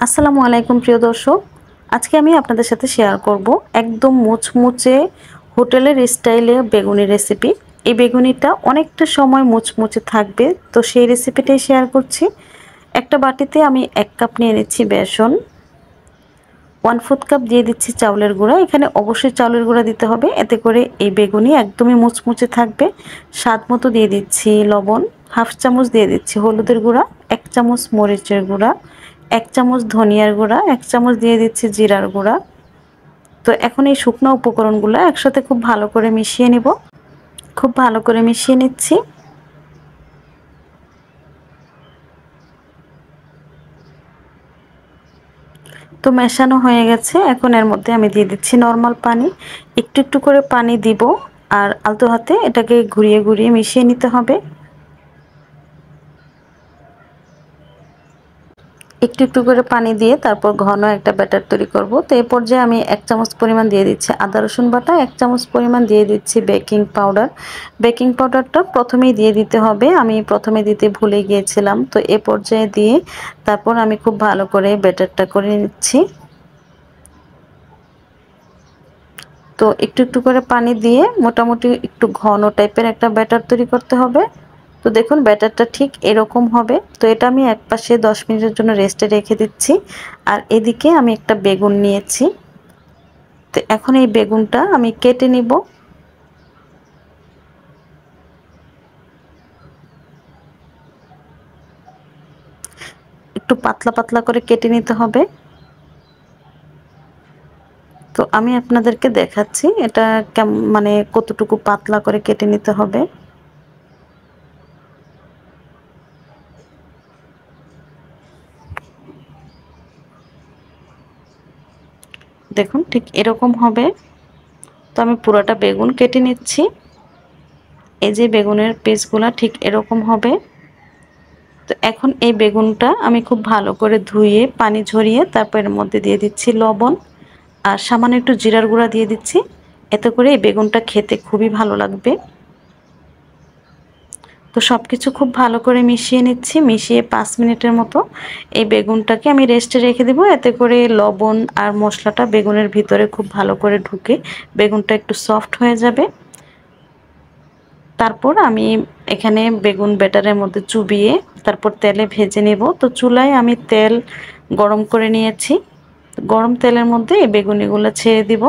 আসসালামু আলাইকুম প্রিয় দর্শক, আজকে আমি আপনাদের সাথে শেয়ার করব একদম মুচমুচে হোটেলের স্টাইলে বেগুনি রেসিপি। এই বেগুনিটা অনেকটা সময় মুচমুচে থাকবে, তো সেই রেসিপিটাই শেয়ার করছি। একটা বাটিতে আমি 1 কাপ নিয়ে নিচ্ছি বেসন, 1/4 কাপ দিয়ে দিচ্ছি চাউলের গুঁড়া। এখানে অবশ্যই চাউলের গুঁড়া দিতে হবে, এতে করে এই বেগুনি একদমই মুচমুচে থাকবে। স্বাদ মতো দিয়ে দিচ্ছি লবণ, 1/2 চামচ দিয়ে দিচ্ছি হলুদের গুঁড়া, 1 চামচ মরিচের গুঁড়া, 1 চামচ ধনিয়ার গুঁড়া, 1 চামচ দিয়ে দিচ্ছি জিরার গুঁড়া। তো এখন এই শুকনো উপকরণগুলো একসাথে খুব ভালো করে মিশিয়ে নিব। খুব ভালো করে মিশিয়ে নিচ্ছি। তো মেশানো হয়ে গেছে, এখন এর মধ্যে আমি দিয়ে দিচ্ছি নরমাল পানি। একটু একটু করে পানি দিব আর আলতো হাতে এটাকে ঘুরিয়ে ঘুরিয়ে মিশিয়ে নিতে হবে। একটু একটু করে পানি দিয়ে তারপর ঘন একটা ব্যাটার তৈরি করব। তো এই পর্যায়ে আমি 1 চামচ পরিমাণ দিয়ে দিচ্ছি আদা রসুন বাটা, 1 চামচ পরিমাণ দিয়ে দিচ্ছি বেকিং পাউডার। বেকিং পাউডারটা প্রথমেই দিয়ে দিতে হবে, আমি প্রথমে দিতে ভুলে গিয়েছিলাম। তো এ পর্যায়ে দিয়ে তারপর আমি খুব ভালো করে ব্যাটারটা করে নিচ্ছি। তো একটু একটু করে পানি দিয়ে মোটামুটি একটু ঘন টাইপের একটা ব্যাটার তৈরি করতে হবে। তো দেখুন ব্যাটারটা ঠিক এরকম হবে। তো এটা আমি একপাশে 10 মিনিটের জন্য রেস্টে রেখে দিচ্ছি। আর এদিকে আমি একটা বেগুন নিয়েছি। তো এখন এই বেগুনটা আমি কেটে নিব। একটু পাতলা পাতলা করে কেটে নিতে হবে। তো আমি আপনাদেরকে দেখাচ্ছি এটা মানে কতটুকু পাতলা করে কেটে নিতে হবে। দেখুন ঠিক এরকম হবে। তো আমি পুরোটা বেগুন কেটে নিচ্ছি। এই যে বেগুনের পিসগুলো ঠিক এরকম হবে। তো এখন এই বেগুনটা আমি খুব ভালো করে ধুয়ে পানি ঝরিয়ে তারপর এর মধ্যে দিয়ে দিচ্ছি লবণ আর সামান্য একটু জিরার গুঁড়া দিয়ে দিচ্ছি। এতে করে এই বেগুনটা খেতে খুবই ভালো লাগবে। তো সব কিছু খুব ভালো করে মিশিয়ে নিচ্ছি। মিশিয়ে 5 মিনিটের মতো এই বেগুনটাকে আমি রেস্টে রেখে দেবো। এতে করে লবণ আর মশলাটা বেগুনের ভিতরে খুব ভালো করে ঢুকে বেগুনটা একটু সফট হয়ে যাবে। তারপর আমি এখানে বেগুন ব্যাটারের মধ্যে চুবিয়ে তারপর তেলে ভেজে নেব। তো চুলায় আমি তেল গরম করে নিয়েছি। গরম তেলের মধ্যে এই বেগুনিগুলো ছেড়ে দিব।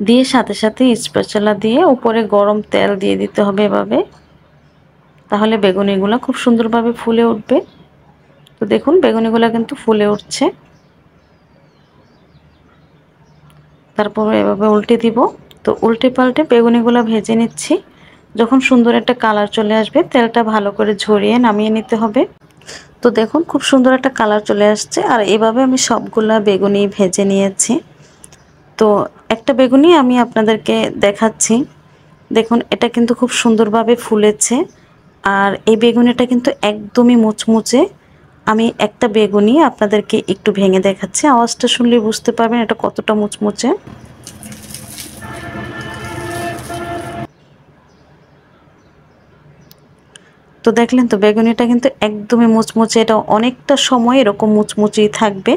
দিয়ে সাথে সাথে স্প্যাচুলা দিয়ে উপরে গরম তেল দিয়ে দিতে হবে এভাবে। তাহলে বেগুনিগুলো খুব সুন্দরভাবে ফুলে উঠবে। তো দেখুন বেগুনিগুলো কিন্তু ফুলে উঠছে। তারপর এভাবে উল্টে দিব। তো উল্টে পাল্টে বেগুনিগুলো ভেজে নিচ্ছি। যখন সুন্দর একটা কালার চলে আসবে তেলটা ভালো করে ঝরিয়ে নামিয়ে নিতে হবে। তো দেখুন খুব সুন্দর একটা কালার চলে আসছে। আর এভাবে আমি সবগুলা বেগুনি ভেজে নিয়েছি। তো একটা বেগুনি আমি আপনাদেরকে দেখাচ্ছি। দেখুন এটা কিন্তু খুব সুন্দরভাবে ফুলেছে। আর এই বেগুনিটা কিন্তু একদমই মুচমুচে। আমি একটা বেগুনি আপনাদেরকে একটু ভেঙে দেখাচ্ছি, আওয়াজটা শুনলে বুঝতে পারবেন এটা কতটা মুচমুচে। তো দেখলেন তো বেগুনিটা কিন্তু একদমই মুচমুচে, এটা অনেকটা সময় এরকম মুচমুচেই থাকবে।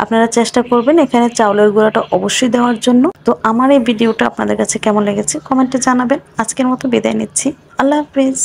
আপনারা চেষ্টা করবেন এখানে চাউলের গুঁড়াটা অবশ্যই দেওয়ার জন্য। তো আমার এই ভিডিওটা আপনাদের কাছে কেমন লেগেছে কমেন্টে জানাবেন। আজকের মতো বিদায় নিচ্ছি। আল্লাহ হাফেজ।